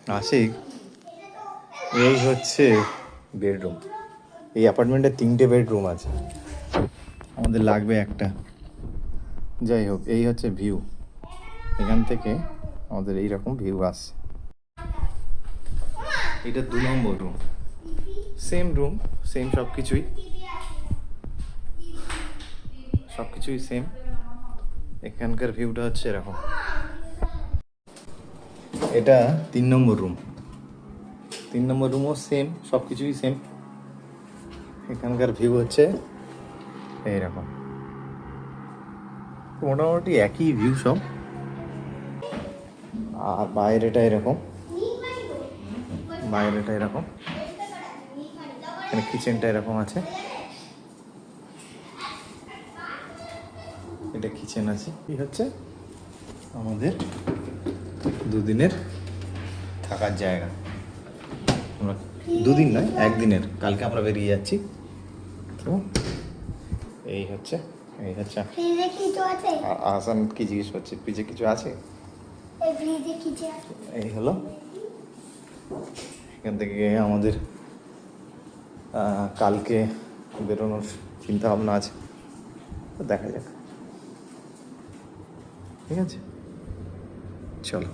আশিক, এই হচ্ছে বেডরুম। এই অ্যাপার্টমেন্টে 3টে বেডরুম আছে, আমাদের লাগবে একটা। যাই হোক, এই হচ্ছে ভিউ। এখান থেকে আমাদের এইরকম ভিউ আসছে। এটা 2 নম্বর রুম, সেম রুম, সেম সব কিছুই সেম। এখানকার ভিউটা হচ্ছে এরকম। এটা 3 নম্বর রুম। 3 নম্বর রুমও সেম, সব কিছুই সেম। এখানকার ভিউ হচ্ছে এইরকম। মোটামুটি একই ভিউ সব। আর বাইরেটা এরকম, এখানে কিচেনটা এরকম আছে। এটা কিচেন আছে। কি হচ্ছে আমাদের 2 দিনের থাকার জায়গা। আমরা 2 দিন নয়, 1 দিনের। কালকে আমরা বেরিয়ে যাচ্ছি। তো এই হচ্ছে আসান কি জিজ্ঞেস করছে, ফ্রিজে কিছু আছে? এই হলো। এখান থেকে আমাদের কালকে বেরোনোর চিন্তা ভাবনা আছে, তো দেখা যাক। ঠিক আছে, চলো।